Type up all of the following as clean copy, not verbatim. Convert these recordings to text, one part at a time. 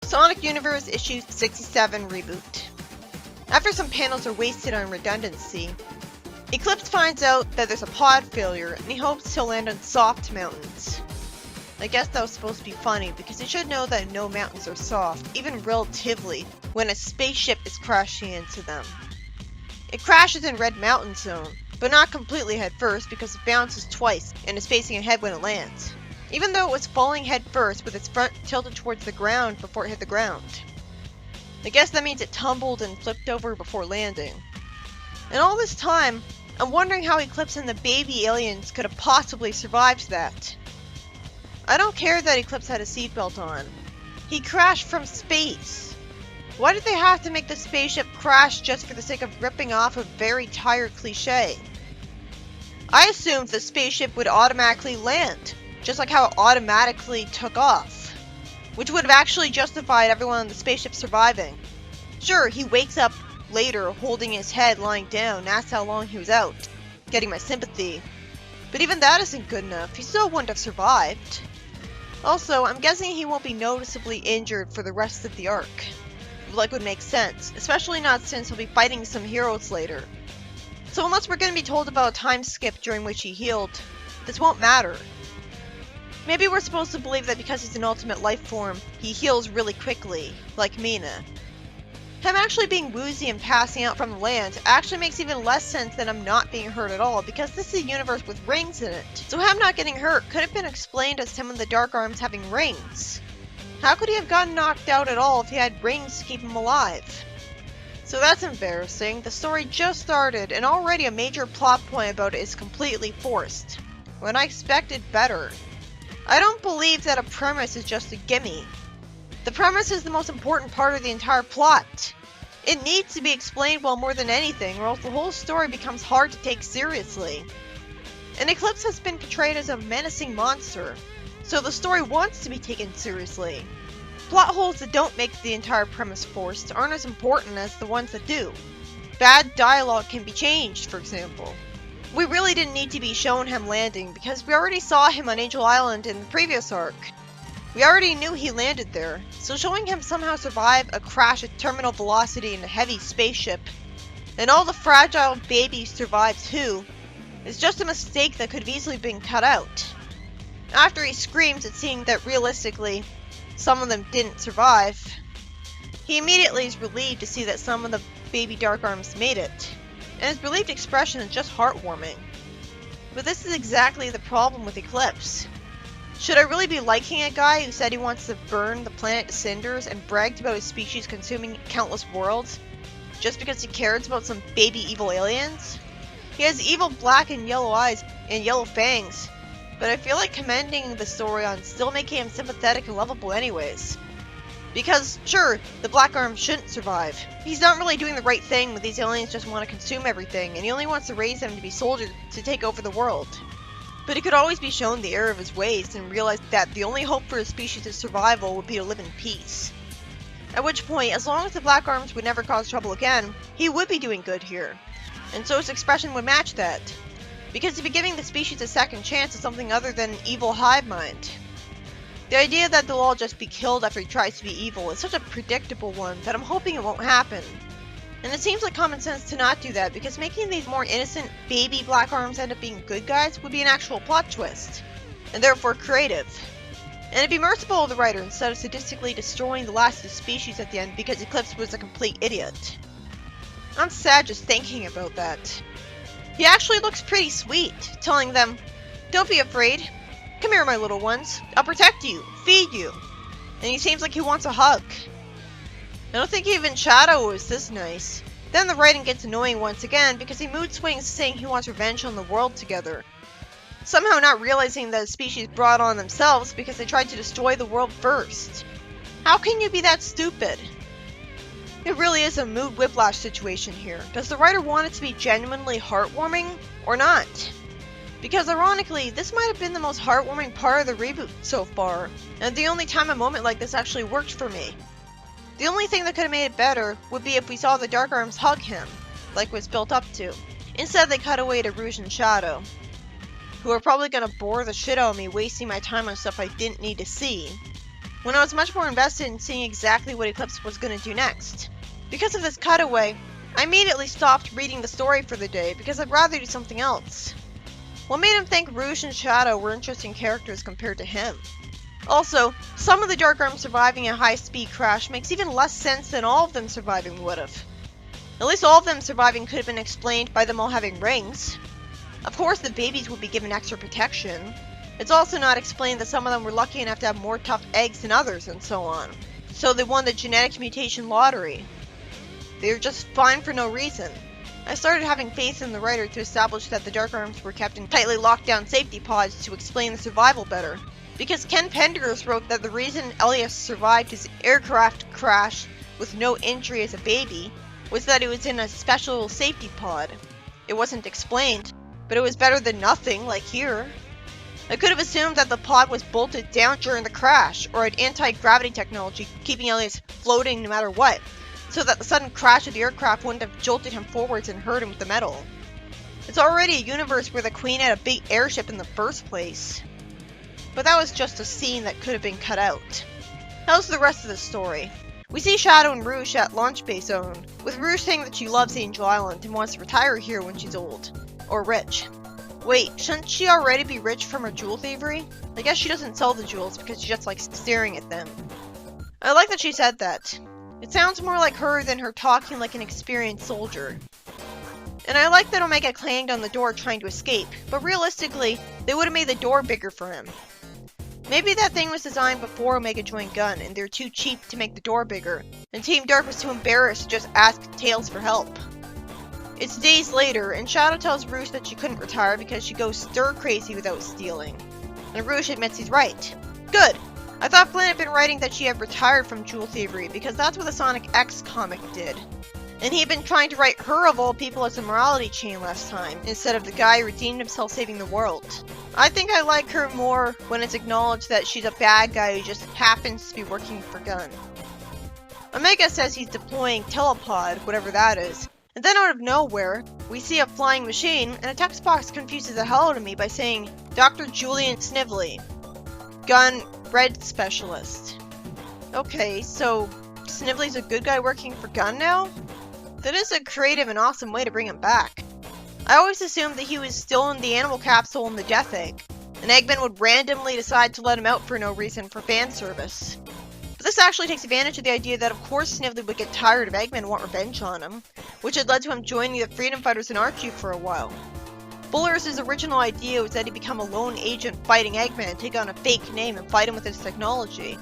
Sonic Universe Issue 67 Reboot. After some panels are wasted on redundancy, Eclipse finds out that there's a pod failure and he hopes he'll land on soft mountains. I guess that was supposed to be funny because he should know that no mountains are soft, even relatively, when a spaceship is crashing into them. It crashes in Red Mountain Zone, but not completely head first because it bounces twice and is facing ahead when it lands, even though it was falling head first with its front tilted towards the ground before it hit the ground. I guess that means it tumbled and flipped over before landing. And all this time, I'm wondering how Eclipse and the baby aliens could have possibly survived that. I don't care that Eclipse had a seatbelt on. He crashed from space. Why did they have to make the spaceship crash just for the sake of ripping off a very tired cliche? I assumed the spaceship would automatically land, just like how it automatically took off, which would have actually justified everyone on the spaceship surviving. Sure, he wakes up later holding his head lying down and asks how long he was out, getting my sympathy. But even that isn't good enough, he still wouldn't have survived. Also, I'm guessing he won't be noticeably injured for the rest of the arc. Like would make sense, especially not since he'll be fighting some heroes later. So unless we're going to be told about a time skip during which he healed, this won't matter. Maybe we're supposed to believe that because he's an ultimate life form, he heals really quickly, like Mina. Him actually being woozy and passing out from the land actually makes even less sense than him not being hurt at all, because this is a universe with rings in it. So him not getting hurt could have been explained as him and the Dark Arms having rings. How could he have gotten knocked out at all if he had rings to keep him alive? So that's embarrassing. The story just started and already a major plot point about it is completely forced, when I expected better. I don't believe that a premise is just a gimme. The premise is the most important part of the entire plot. It needs to be explained well more than anything, or else the whole story becomes hard to take seriously. And Eclipse has been portrayed as a menacing monster, so the story wants to be taken seriously. Plot holes that don't make the entire premise forced aren't as important as the ones that do. Bad dialogue can be changed, for example. We really didn't need to be shown him landing because we already saw him on Angel Island in the previous arc. We already knew he landed there, so showing him somehow survive a crash at terminal velocity in a heavy spaceship, and all the fragile babies survive too, is just a mistake that could have easily been cut out. After he screams at seeing that realistically, some of them didn't survive, he immediately is relieved to see that some of the baby Dark Arms made it, and his relieved expression is just heartwarming. But this is exactly the problem with Eclipse. Should I really be liking a guy who said he wants to burn the planet to cinders and bragged about his species consuming countless worlds, just because he cares about some baby evil aliens? He has evil black and yellow eyes and yellow fangs, but I feel like commending the story on still making him sympathetic and lovable anyways. Because, sure, the Black Arms shouldn't survive. He's not really doing the right thing when these aliens just want to consume everything, and he only wants to raise them to be soldiers to take over the world. But he could always be shown the error of his ways and realize that the only hope for his species' survival would be to live in peace. At which point, as long as the Black Arms would never cause trouble again, he would be doing good here. And so his expression would match that. Because he'd be giving the species a second chance at something other than evil hive mind. The idea that they'll all just be killed after he tries to be evil is such a predictable one that I'm hoping it won't happen. And it seems like common sense to not do that, because making these more innocent baby Black Arms end up being good guys would be an actual plot twist, and therefore creative. And it'd be merciful of the writer instead of sadistically destroying the last of the species at the end because Eclipse was a complete idiot. I'm sad just thinking about that. He actually looks pretty sweet, telling them, "Don't be afraid. Come here, my little ones. I'll protect you, feed you." And he seems like he wants a hug. I don't think even Shadow was this nice. Then the writing gets annoying once again because he mood swings saying he wants revenge on the world together, somehow not realizing that his species brought on themselves because they tried to destroy the world first. How can you be that stupid? It really is a mood whiplash situation here. Does the writer want it to be genuinely heartwarming or not? Because ironically, this might have been the most heartwarming part of the reboot so far, and the only time a moment like this actually worked for me. The only thing that could have made it better would be if we saw the Dark Arms hug him, like was built up to. Instead they cut away to Rouge and Shadow, who are probably gonna bore the shit out of me wasting my time on stuff I didn't need to see. when I was much more invested in seeing exactly what Eclipse was going to do next. Because of this cutaway, I immediately stopped reading the story for the day because I'd rather do something else. What made him think Rouge and Shadow were interesting characters compared to him? Also, some of the Dark Arms surviving a high-speed crash makes even less sense than all of them surviving would've. At least all of them surviving could have been explained by them all having rings. Of course the babies would be given extra protection. It's also not explained that some of them were lucky enough to have more tough eggs than others and so on. So they won the genetic mutation lottery. They were just fine for no reason. I started having faith in the writer to establish that the Dark Arms were kept in tightly locked down safety pods to explain the survival better. Because Ken Pendergast wrote that the reason Elias survived his aircraft crash with no injury as a baby was that he was in a special safety pod. It wasn't explained, but it was better than nothing, like here. I could have assumed that the pod was bolted down during the crash, or had anti-gravity technology keeping Elias floating no matter what, so that the sudden crash of the aircraft wouldn't have jolted him forwards and hurt him with the metal. It's already a universe where the Queen had a big airship in the first place. But that was just a scene that could have been cut out. How's the rest of the story? We see Shadow and Rouge at Launch Base Zone, with Rouge saying that she loves Angel Island and wants to retire here when she's old. Or rich. Wait, shouldn't she already be rich from her jewel thievery? I guess she doesn't sell the jewels because she just likes staring at them. I like that she said that. It sounds more like her than her talking like an experienced soldier. And I like that Omega clanged on the door trying to escape, but realistically, they would have made the door bigger for him. Maybe that thing was designed before Omega joined Gun, and they're too cheap to make the door bigger, and Team Dark was too embarrassed to just ask Tails for help. It's days later, and Shadow tells Rouge that she couldn't retire because she goes stir-crazy without stealing. And Rouge admits he's right. Good! I thought Flynn had been writing that she had retired from jewel thievery, because that's what the Sonic X comic did. And he had been trying to write her of all people as a morality chain last time, instead of the guy who redeemed himself saving the world. I think I like her more when it's acknowledged that she's a bad guy who just happens to be working for Gun. Omega says he's deploying Telepod, whatever that is, and then out of nowhere, we see a flying machine, and a text box confuses the hell out of me by saying, Dr. Julian Snively, Gun Red Specialist. Okay, so Snively's a good guy working for Gun now? That is a creative and awesome way to bring him back. I always assumed that he was still in the animal capsule in the Death Egg, and Eggman would randomly decide to let him out for no reason for fan service. But this actually takes advantage of the idea that of course Snively would get tired of Eggman and want revenge on him, which had led to him joining the Freedom Fighters in Archie for a while. Buller's original idea was that he become a lone agent fighting Eggman, take on a fake name, and fight him with his technology.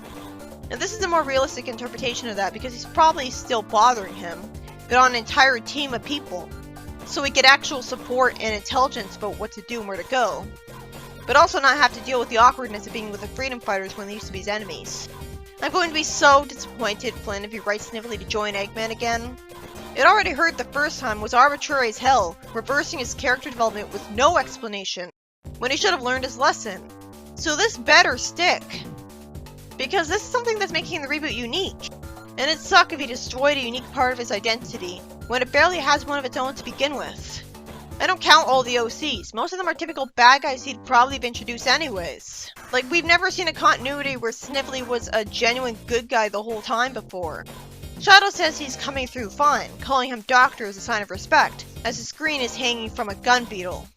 And this is a more realistic interpretation of that because he's probably still bothering him, but on an entire team of people, so we get actual support and intelligence about what to do and where to go, but also not have to deal with the awkwardness of being with the Freedom Fighters when they used to be his enemies. I'm going to be so disappointed, Flynn, if he writes Snively to join Eggman again. It already hurt the first time, was arbitrary as hell, reversing his character development with no explanation, when he should have learned his lesson. So this better stick, because this is something that's making the reboot unique. And it'd suck if he destroyed a unique part of his identity, when it barely has one of its own to begin with. I don't count all the OCs, most of them are typical bad guys he'd probably have introduced anyways. Like, we've never seen a continuity where Snively was a genuine good guy the whole time before. Shadow says he's coming through fine, calling him Doctor as a sign of respect, as his screen is hanging from a gun beetle.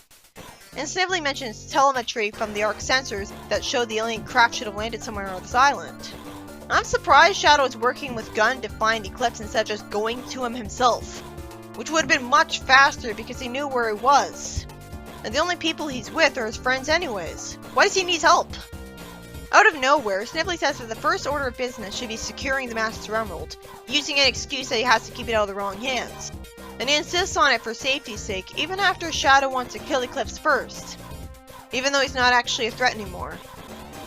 And Snively mentions telemetry from the Arc sensors that showed the alien craft should have landed somewhere on this island. I'm surprised Shadow is working with Gun to find Eclipse instead of just going to him himself, which would have been much faster because he knew where he was. And the only people he's with are his friends anyways. Why does he need help? Out of nowhere, Snively says that the first order of business should be securing the Master Emerald, using an excuse that he has to keep it out of the wrong hands. And he insists on it for safety's sake, even after Shadow wants to kill Eclipse first, even though he's not actually a threat anymore.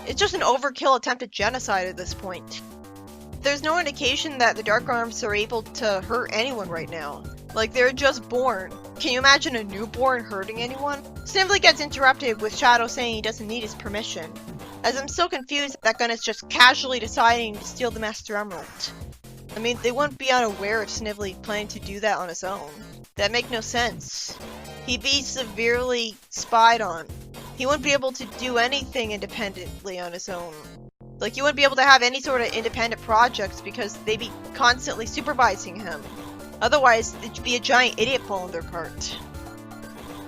It's just an overkill attempt at genocide at this point. There's no indication that the Dark Arms are able to hurt anyone right now. Like, they're just born. Can you imagine a newborn hurting anyone? Snively gets interrupted with Shadow saying he doesn't need his permission, as I'm so confused that Gun is just casually deciding to steal the Master Emerald. I mean, they wouldn't be unaware of Snively planning to do that on his own. That make no sense. He'd be severely spied on. He wouldn't be able to do anything independently on his own. Like, you wouldn't be able to have any sort of independent projects because they'd be constantly supervising him. Otherwise, it'd be a giant idiot fall on their part.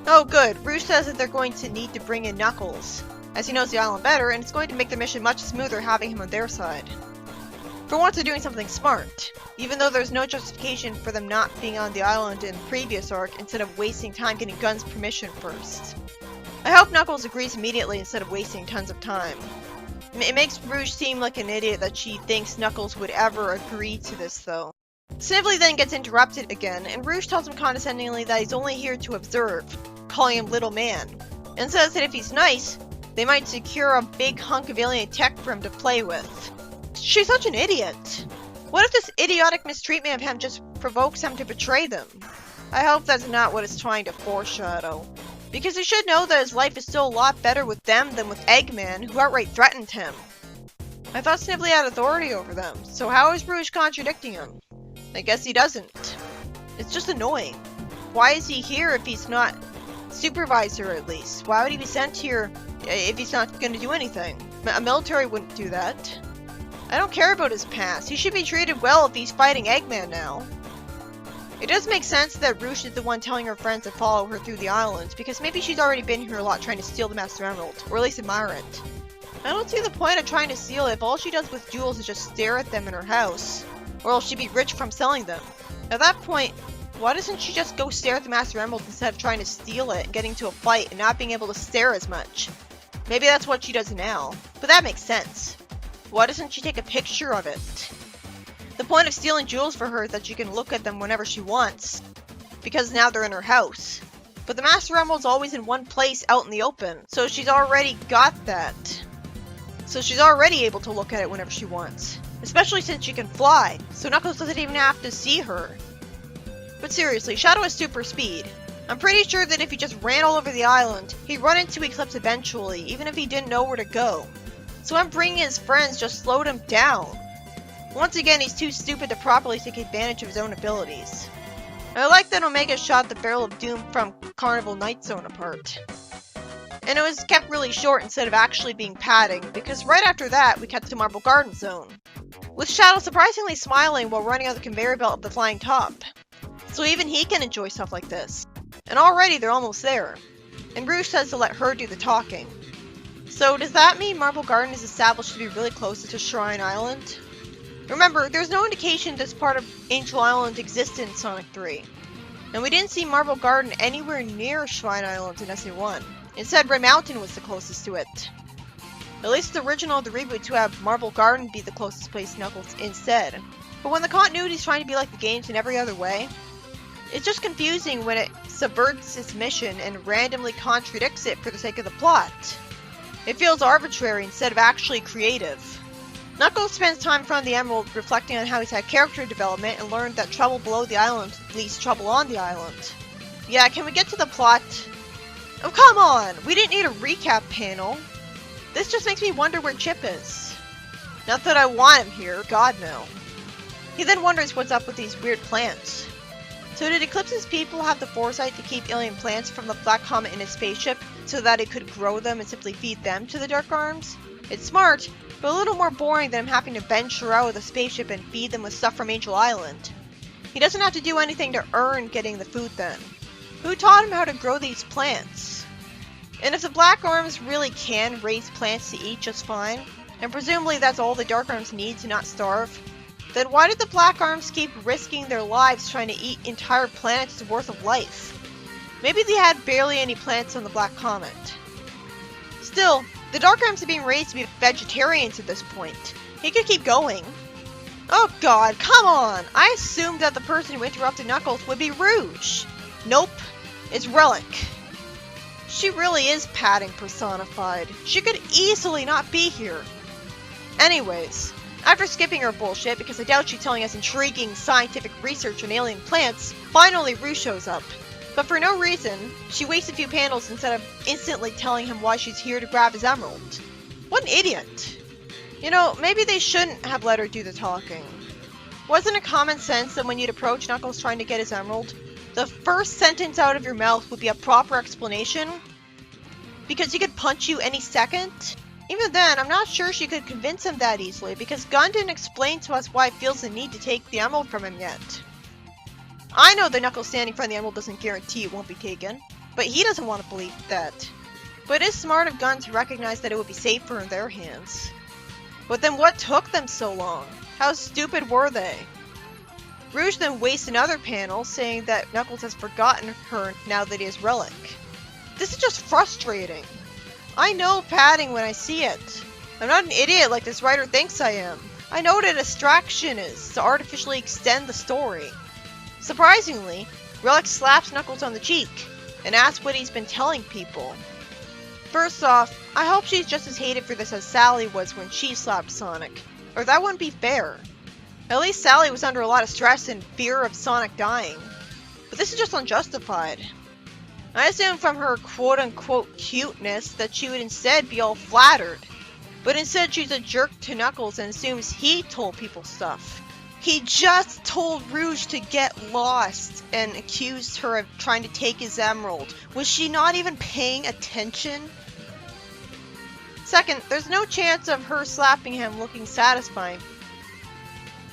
Oh good, Rouge says that they're going to need to bring in Knuckles, as he knows the island better, and it's going to make the mission much smoother having him on their side. For once they're doing something smart, even though there's no justification for them not being on the island in the previous arc instead of wasting time getting Gun's permission first. I hope Knuckles agrees immediately instead of wasting tons of time. It makes Rouge seem like an idiot that she thinks Knuckles would ever agree to this though. Snively then gets interrupted again, and Rouge tells him condescendingly that he's only here to observe, calling him little man, and says that if he's nice, they might secure a big hunk of alien tech for him to play with. She's such an idiot. What if this idiotic mistreatment of him just provokes him to betray them? I hope that's not what it's trying to foreshadow. Because he should know that his life is still a lot better with them than with Eggman, who outright threatened him. I thought Snively had authority over them, so how is Rouge contradicting him? I guess he doesn't. It's just annoying. Why is he here if he's not supervisor at least? Why would he be sent here if he's not going to do anything? A military wouldn't do that. I don't care about his past. He should be treated well if he's fighting Eggman now. It does make sense that Rouge is the one telling her friends to follow her through the island, because maybe she's already been here a lot trying to steal the Master Emerald, or at least admire it. I don't see the point of trying to steal it if all she does with jewels is just stare at them in her house, or else she'd be rich from selling them. At that point, why doesn't she just go stare at the Master Emerald instead of trying to steal it and getting into a fight and not being able to stare as much? Maybe that's what she does now, but that makes sense. Why doesn't she take a picture of it? The point of stealing jewels for her is that she can look at them whenever she wants, because now they're in her house. But the Master Emerald's always in one place out in the open, so she's already got that. So she's already able to look at it whenever she wants, especially since she can fly, so Knuckles doesn't even have to see her. But seriously, Shadow has super speed. I'm pretty sure that if he just ran all over the island, he'd run into Eclipse eventually, even if he didn't know where to go. So him bringing his friends just slowed him down. Once again, he's too stupid to properly take advantage of his own abilities. I like that Omega shot the Barrel of Doom from Carnival Night Zone apart. And it was kept really short instead of actually being padding, because right after that, we cut to Marble Garden Zone, with Shadow surprisingly smiling while running on the conveyor belt of the flying top. So even he can enjoy stuff like this. And already they're almost there. And Rouge says to let her do the talking. So does that mean Marble Garden is established to be really close to Shrine Island? Remember, there's no indication this part of Angel Island existed in Sonic 3. And we didn't see Marble Garden anywhere near Shrine Island in SA1. Instead, Red Mountain was the closest to it. At least the original of the reboot to have Marble Garden be the closest place to Knuckles instead. But when the continuity is trying to be like the games in every other way, it's just confusing when it subverts its mission and randomly contradicts it for the sake of the plot. It feels arbitrary instead of actually creative. Knuckles spends time in front of the Emerald reflecting on how he's had character development and learned that trouble below the island leads trouble on the island. Yeah, can we get to the plot? Oh, come on! We didn't need a recap panel. This just makes me wonder where Chip is. Not that I want him here, God no. He then wonders what's up with these weird plants. So did Eclipse's people have the foresight to keep alien plants from the Black Comet in his spaceship so that it could grow them and simply feed them to the Dark Arms? It's smart, but a little more boring than him having to venture out of the spaceship and feed them with stuff from Angel Island. He doesn't have to do anything to earn getting the food then. Who taught him how to grow these plants? And if the Black Arms really can raise plants to eat just fine, and presumably that's all the Dark Arms need to not starve, then why did the Black Arms keep risking their lives trying to eat entire planets worth of life? Maybe they had barely any plants on the Black Comet. Still, the Dark Arms are being raised to be vegetarians at this point. He could keep going. Oh god, come on! I assumed that the person who interrupted Knuckles would be Rouge. Nope, it's Relic. She really is padding personified. She could easily not be here. Anyways, after skipping her bullshit because I doubt she's telling us intriguing scientific research on alien plants, finally Rouge shows up. But for no reason, she wastes a few panels instead of instantly telling him why she's here to grab his emerald. What an idiot. You know, maybe they shouldn't have let her do the talking. Wasn't it common sense that when you'd approach Knuckles trying to get his emerald, the first sentence out of your mouth would be a proper explanation? Because he could punch you any second? Even then, I'm not sure she could convince him that easily, because Gunn didn't explain to us why he feels the need to take the emerald from him yet. I know that Knuckles standing in front of the emerald doesn't guarantee it won't be taken, but he doesn't want to believe that. But it is smart of Gunn to recognize that it would be safer in their hands. But then what took them so long? How stupid were they? Rouge then wastes another panel saying that Knuckles has forgotten her now that he has Relic. This is just frustrating. I know padding when I see it. I'm not an idiot like this writer thinks I am. I know what a distraction is to artificially extend the story. Surprisingly, Relic slaps Knuckles on the cheek and asks what he's been telling people. First off, I hope she's just as hated for this as Sally was when she slapped Sonic, or that wouldn't be fair. At least Sally was under a lot of stress and fear of Sonic dying, but this is just unjustified. I assumed from her quote-unquote cuteness that she would instead be all flattered, but instead she's a jerk to Knuckles and assumes he told people stuff. He just told Rouge to get lost and accused her of trying to take his emerald. Was she not even paying attention? Second, there's no chance of her slapping him looking satisfying.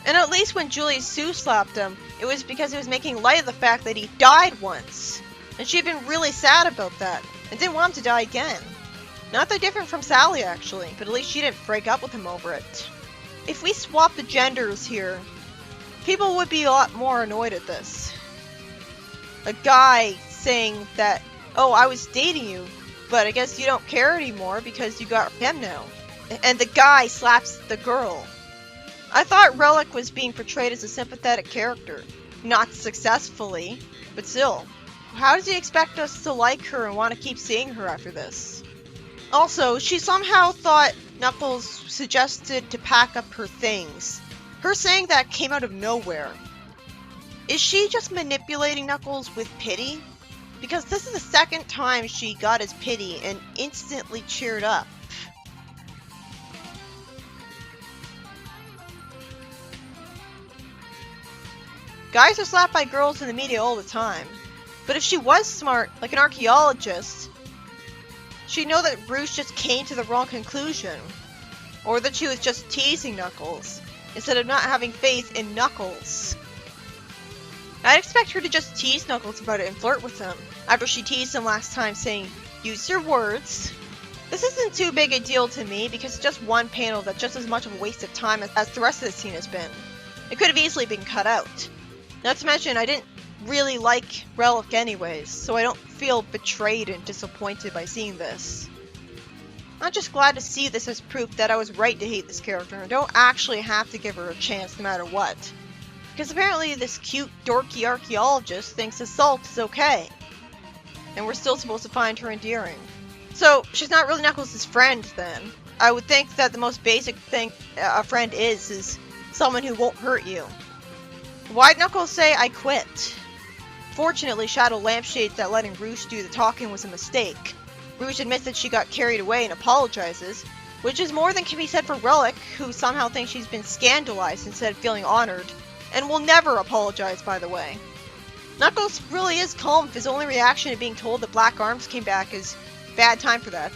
And at least when Julius Sue slapped him, it was because he was making light of the fact that he died once. And she had been really sad about that, and didn't want him to die again. Not that different from Sally, actually, but at least she didn't break up with him over it. If we swap the genders here, people would be a lot more annoyed at this. A guy saying that, oh, I was dating you, but I guess you don't care anymore because you got him now. And the guy slaps the girl. I thought Relic was being portrayed as a sympathetic character. Not successfully, but still. How does he expect us to like her and want to keep seeing her after this? Also, she somehow thought Knuckles suggested to pack up her things. Her saying that came out of nowhere. Is she just manipulating Knuckles with pity? Because this is the second time she got his pity and instantly cheered up. Guys are slapped by girls in the media all the time. But if she was smart, like an archaeologist, she'd know that Rouge just came to the wrong conclusion. Or that she was just teasing Knuckles, instead of not having faith in Knuckles. I'd expect her to just tease Knuckles about it and flirt with him, after she teased him last time saying, use your words. This isn't too big a deal to me, because it's just one panel that's just as much of a waste of time as the rest of the scene has been. It could have easily been cut out. Not to mention, I didn't really like Relic anyways, so I don't feel betrayed and disappointed by seeing this. I'm just glad to see this as proof that I was right to hate this character and don't actually have to give her a chance no matter what. Because apparently this cute, dorky archaeologist thinks assault is okay. And we're still supposed to find her endearing. So, she's not really Knuckles' friend then. I would think that the most basic thing a friend is someone who won't hurt you. Why'd Knuckles say, I quit? Fortunately, Shadow lampshades that letting Rouge do the talking was a mistake. Rouge admits that she got carried away and apologizes, which is more than can be said for Relic, who somehow thinks she's been scandalized instead of feeling honored, and will never apologize, by the way. Knuckles really is calm if his only reaction to being told that Black Arms came back is bad time for that.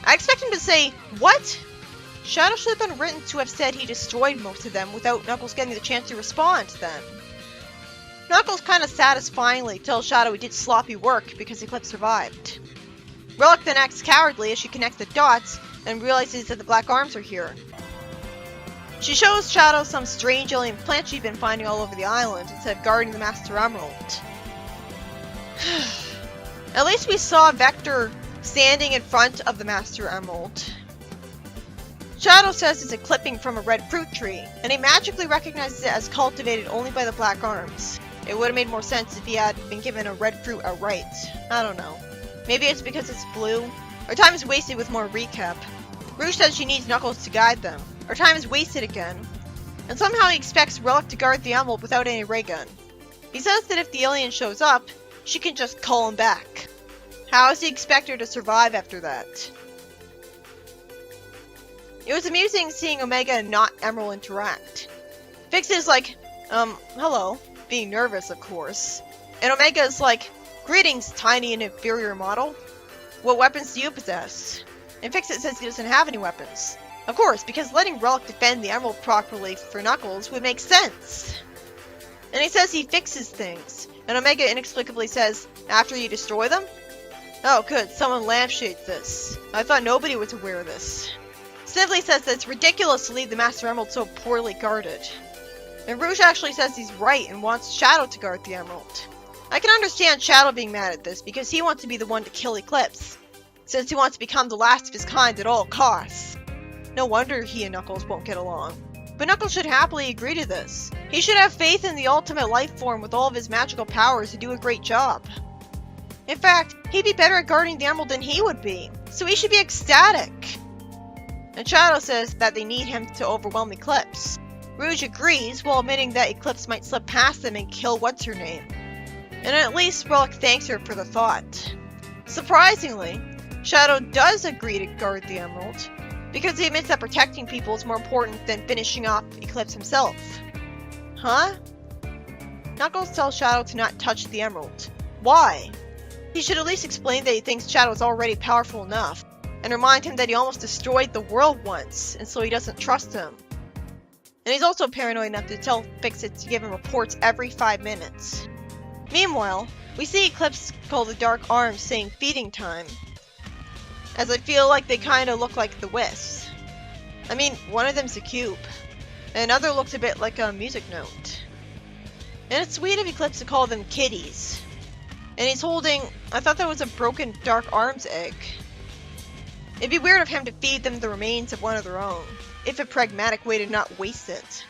I expect him to say, what? Shadow should have been written to have said he destroyed most of them without Knuckles getting the chance to respond then. Knuckles kinda satisfyingly tells Shadow he did sloppy work because Eclipse survived. Relic then acts cowardly as she connects the dots and realizes that the Black Arms are here. She shows Shadow some strange alien plants she'd been finding all over the island instead of guarding the Master Emerald. At least we saw Vector standing in front of the Master Emerald. Shadow says it's a clipping from a red fruit tree, and he magically recognizes it as cultivated only by the Black Arms. It would have made more sense if he had been given a red fruit outright. I don't know. Maybe it's because it's blue? Our time is wasted with more recap. Rouge says she needs Knuckles to guide them. Our time is wasted again. And somehow he expects Relic to guard the emerald without any ray gun. He says that if the alien shows up, she can just call him back. How does he expect her to survive after that? It was amusing seeing Omega and not Emerald interact. Fix is like, hello, being nervous of course. And Omega is like, greetings tiny and inferior model. What weapons do you possess? and Fix-It says he doesn't have any weapons. Of course, because letting Relic defend the emerald properly for Knuckles would make sense. And he says he fixes things, and Omega inexplicably says, after you destroy them? Oh good, someone lampshades this. I thought nobody was aware of this. Snively says that it's ridiculous to leave the Master Emerald so poorly guarded. And Rouge actually says he's right and wants Shadow to guard the Emerald. I can understand Shadow being mad at this because he wants to be the one to kill Eclipse, since he wants to become the last of his kind at all costs. No wonder he and Knuckles won't get along. But Knuckles should happily agree to this. He should have faith in the ultimate life form with all of his magical powers to do a great job. In fact, he'd be better at guarding the Emerald than he would be, so he should be ecstatic. And Shadow says that they need him to overwhelm Eclipse. Rouge agrees while admitting that Eclipse might slip past them and kill what's-her-name. And at least Relic thanks her for the thought. Surprisingly, Shadow does agree to guard the Emerald, because he admits that protecting people is more important than finishing off Eclipse himself. Huh? Knuckles tells Shadow to not touch the Emerald. Why? He should at least explain that he thinks Shadow is already powerful enough, and remind him that he almost destroyed the world once, and so he doesn't trust him. And he's also paranoid enough to tell Fix-It to give him reports every 5 minutes. Meanwhile, we see Eclipse call the Dark Arms saying feeding time, as I feel like they kinda look like the Wisps. I mean, one of them's a cube, and another looks a bit like a music note. And it's sweet of Eclipse to call them kitties. And he's holding, I thought that was a broken Dark Arms egg. It'd be weird of him to feed them the remains of one of their own, if a pragmatic way to not waste it.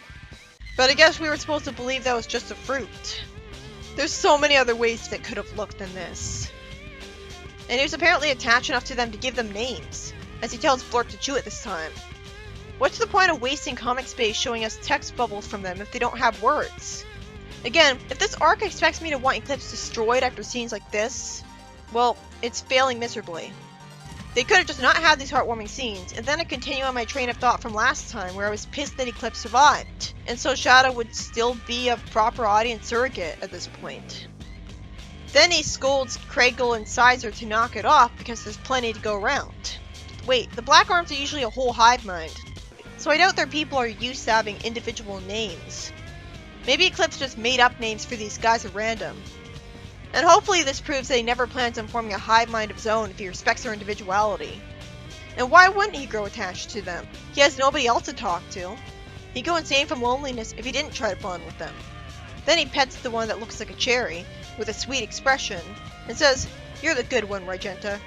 But I guess we were supposed to believe that was just a fruit. There's so many other ways that could have looked than this. And he was apparently attached enough to them to give them names, as he tells Blurp to chew it this time. What's the point of wasting comic space showing us text bubbles from them if they don't have words? Again, if this arc expects me to want Eclipse destroyed after scenes like this, well, it's failing miserably. They could have just not had these heartwarming scenes, and then I continue on my train of thought from last time where I was pissed that Eclipse survived, and so Shadow would still be a proper audience surrogate at this point. Then he scolds Craigle and Sizer to knock it off because there's plenty to go around. Wait, the Black Arms are usually a whole hive mind, so I doubt their people are used to having individual names. Maybe Eclipse just made up names for these guys at random. And hopefully this proves that he never plans on forming a hive mind of his own if he respects their individuality. And why wouldn't he grow attached to them? He has nobody else to talk to. He'd go insane from loneliness if he didn't try to bond with them. Then he pets the one that looks like a cherry, with a sweet expression, and says, "You're the good one, Rygenta.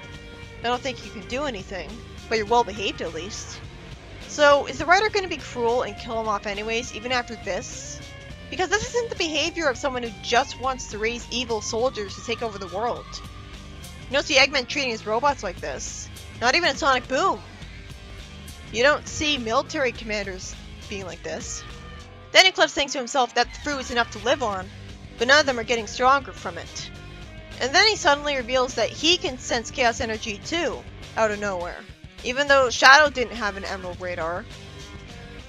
I don't think you can do anything, but you're well behaved at least." So, is the writer going to be cruel and kill him off anyways, even after this? Because this isn't the behavior of someone who just wants to raise evil soldiers to take over the world. You don't see Eggman treating his robots like this. Not even in Sonic Boom. You don't see military commanders being like this. Then Eclipse thinks to himself that the fruit is enough to live on, but none of them are getting stronger from it. And then he suddenly reveals that he can sense chaos energy too, out of nowhere. Even though Shadow didn't have an Emerald radar.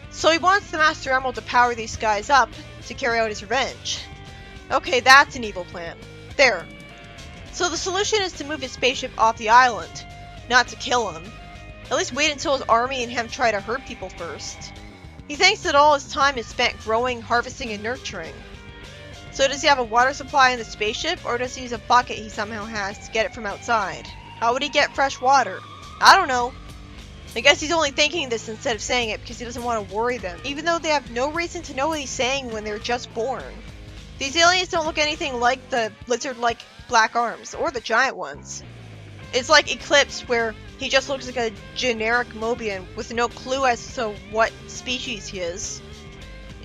So he wants the Master Emerald to power these guys up to carry out his revenge. Okay, that's an evil plan. There. So the solution is to move his spaceship off the island, not to kill him. At least wait until his army and him try to hurt people first. He thinks that all his time is spent growing, harvesting, and nurturing. So does he have a water supply in the spaceship, or does he use a bucket he somehow has to get it from outside? How would he get fresh water? I don't know. I guess he's only thinking this instead of saying it because he doesn't want to worry them, even though they have no reason to know what he's saying when they're just born. These aliens don't look anything like the lizard-like Black Arms, or the giant ones. It's like Eclipse, where he just looks like a generic Mobian with no clue as to what species he is,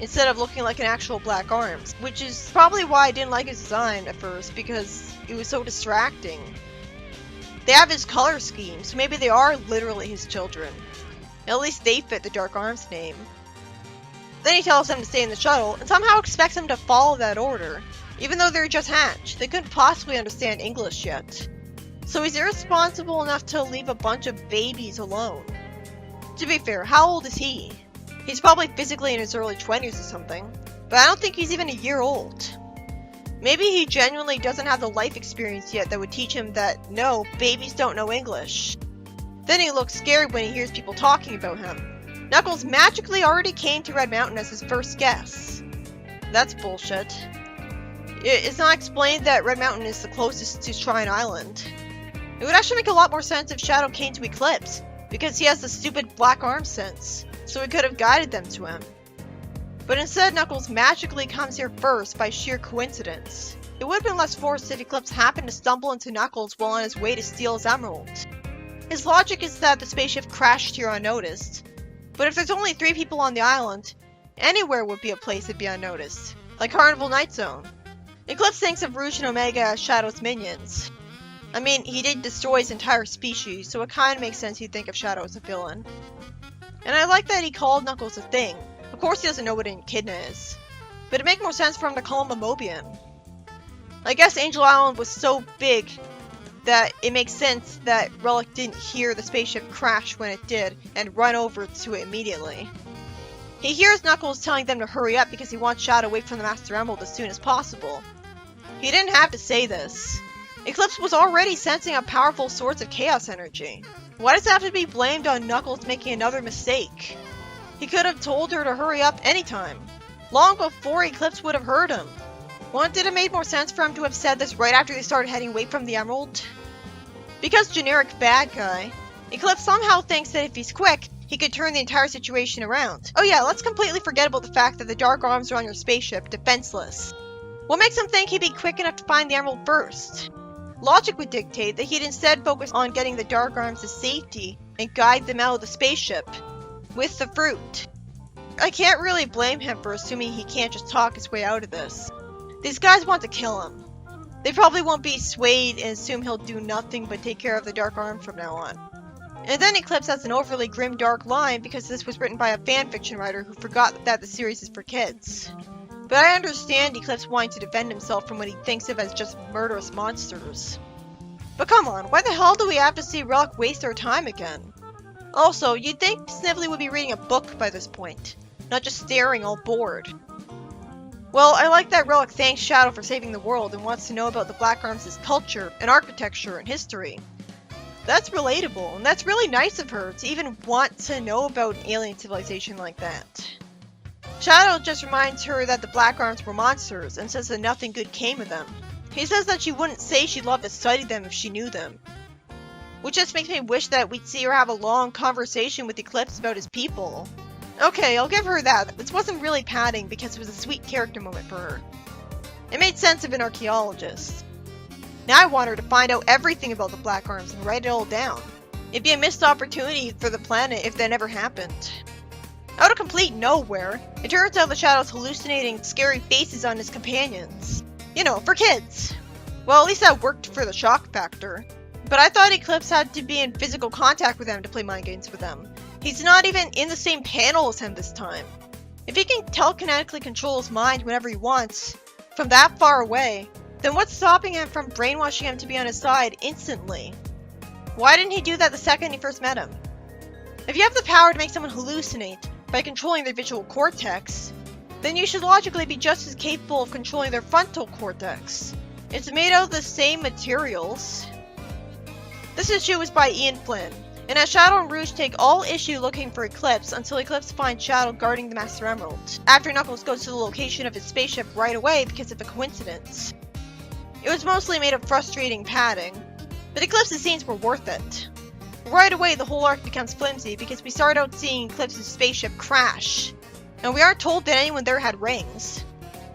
instead of looking like an actual Black Arms, which is probably why I didn't like his design at first, because it was so distracting. They have his color scheme, so maybe they are literally his children. At least they fit the Dark Arms name. Then he tells them to stay in the shuttle, and somehow expects them to follow that order, even though they're just hatched. They couldn't possibly understand English yet. So he's irresponsible enough to leave a bunch of babies alone. To be fair, how old is he? He's probably physically in his early 20s or something, but I don't think he's even a year old. Maybe he genuinely doesn't have the life experience yet that would teach him that, no, babies don't know English. Then he looks scared when he hears people talking about him. Knuckles magically already came to Red Mountain as his first guest. That's bullshit. It's not explained that Red Mountain is the closest to Shrine Island. It would actually make a lot more sense if Shadow came to Eclipse, because he has the stupid black arm sense, so he could have guided them to him. But instead, Knuckles magically comes here first by sheer coincidence. It would have been less forced if Eclipse happened to stumble into Knuckles while on his way to steal his emerald. His logic is that the spaceship crashed here unnoticed, but if there's only 3 people on the island, anywhere would be a place to be unnoticed, like Carnival Night Zone. Eclipse thinks of Rouge and Omega as Shadow's minions. I mean, he did destroy his entire species, so it kinda makes sense he'd think of Shadow as a villain. And I like that he called Knuckles a thing. Of course he doesn't know what an echidna is, but it'd make more sense for him to call him a Mobian. I guess Angel Island was so big that it makes sense that Relic didn't hear the spaceship crash when it did and run over to it immediately. He hears Knuckles telling them to hurry up because he wants Shadow away from the Master Emerald as soon as possible. He didn't have to say this. Eclipse was already sensing a powerful source of chaos energy. Why does it have to be blamed on Knuckles making another mistake? He could have told her to hurry up anytime, long before Eclipse would have heard him. Wouldn't it have made more sense for him to have said this right after they started heading away from the Emerald? Because generic bad guy, Eclipse somehow thinks that if he's quick, he could turn the entire situation around. Oh yeah, let's completely forget about the fact that the Dark Arms are on your spaceship, defenseless. What makes him think he'd be quick enough to find the Emerald first? Logic would dictate that he'd instead focus on getting the Dark Arms to safety and guide them out of the spaceship with the fruit. I can't really blame him for assuming he can't just talk his way out of this. These guys want to kill him. They probably won't be swayed and assume he'll do nothing but take care of the Dark Arm from now on. And then Eclipse has an overly grim dark line because this was written by a fanfiction writer who forgot that the series is for kids. But I understand Eclipse wanting to defend himself from what he thinks of as just murderous monsters. But come on, why the hell do we have to see Relic waste our time again? Also, you'd think Snively would be reading a book by this point, not just staring all bored. Well, I like that Relic thanks Shadow for saving the world and wants to know about the Black Arms' culture and architecture and history. That's relatable, and that's really nice of her to even want to know about an alien civilization like that. Shadow just reminds her that the Black Arms were monsters and says that nothing good came of them. He says that she wouldn't say she'd love to study them if she knew them. Which just makes me wish that we'd see her have a long conversation with Eclipse about his people. Okay, I'll give her that. This wasn't really padding because it was a sweet character moment for her. It made sense of an archaeologist. Now I want her to find out everything about the Black Arms and write it all down. It'd be a missed opportunity for the planet if that never happened. Out of complete nowhere, it turns out the Shadow's hallucinating scary faces on his companions. You know, for kids. Well, at least that worked for the shock factor. But I thought Eclipse had to be in physical contact with them to play mind games with them. He's not even in the same panel as him this time. If he can telekinetically control his mind whenever he wants, from that far away, then what's stopping him from brainwashing him to be on his side instantly? Why didn't he do that the second he first met him? If you have the power to make someone hallucinate by controlling their visual cortex, then you should logically be just as capable of controlling their frontal cortex. It's made out of the same materials. This issue was by Ian Flynn, and as Shadow and Rouge take all issue looking for Eclipse until Eclipse finds Shadow guarding the Master Emerald, after Knuckles goes to the location of his spaceship right away because of a coincidence. It was mostly made of frustrating padding, but Eclipse's scenes were worth it. Right away the whole arc becomes flimsy because we start out seeing Eclipse's spaceship crash, and we aren't told that anyone there had rings.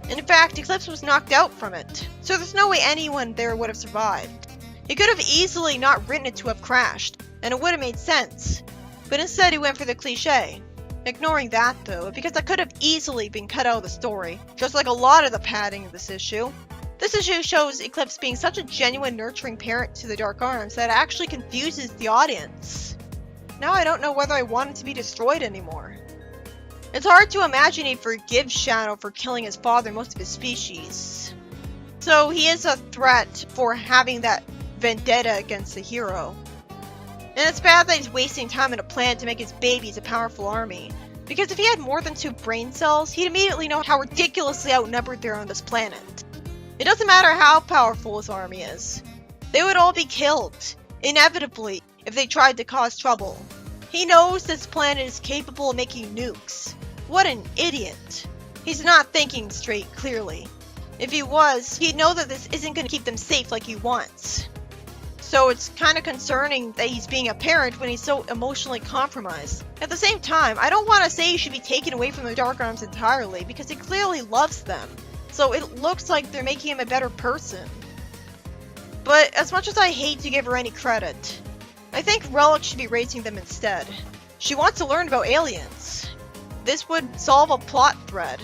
In fact, Eclipse was knocked out from it, so there's no way anyone there would have survived. He could have easily not written it to have crashed, and it would have made sense, but instead he went for the cliche. Ignoring that though, because that could have easily been cut out of the story, just like a lot of the padding of this issue. This issue shows Eclipse being such a genuine nurturing parent to the Dark Arms that it actually confuses the audience. Now I don't know whether I want him to be destroyed anymore. It's hard to imagine he forgives Shadow for killing his father and most of his species. So he is a threat for having that vendetta against the hero. And it's bad that he's wasting time in a plan to make his babies a powerful army. Because if he had more than 2 brain cells, he'd immediately know how ridiculously outnumbered they are on this planet. It doesn't matter how powerful his army is. They would all be killed, inevitably, if they tried to cause trouble. He knows this planet is capable of making nukes. What an idiot. He's not thinking straight, clearly. If he was, he'd know that this isn't going to keep them safe like he wants. So it's kind of concerning that he's being a parent when he's so emotionally compromised. At the same time, I don't want to say he should be taken away from the Dark Arms entirely, because he clearly loves them. So it looks like they're making him a better person. But as much as I hate to give her any credit, I think Relic should be raising them instead. She wants to learn about aliens. This would solve a plot thread.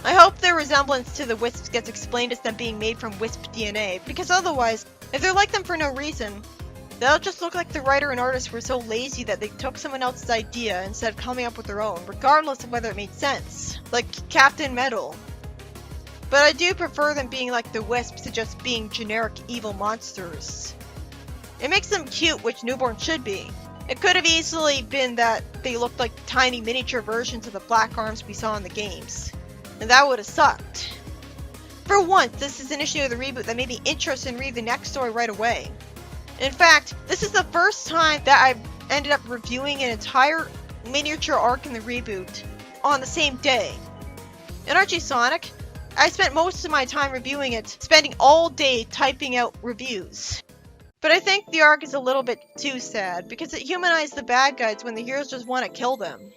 I hope their resemblance to the Wisps gets explained as them being made from Wisp DNA, because otherwise, if they're like them for no reason, they'll just look like the writer and artist were so lazy that they took someone else's idea instead of coming up with their own, regardless of whether it made sense. Like Captain Metal. But I do prefer them being like the Wisps to just being generic evil monsters. It makes them cute, which newborns should be. It could have easily been that they looked like tiny miniature versions of the Black Arms we saw in the games. And that would have sucked. For once, this is an issue of the reboot that made me interested in reading the next story right away. In fact, this is the first time that I've ended up reviewing an entire miniature arc in the reboot on the same day. In Archie Sonic, I spent most of my time reviewing it, spending all day typing out reviews. But I think the arc is a little bit too sad, because it humanized the bad guys when the heroes just want to kill them.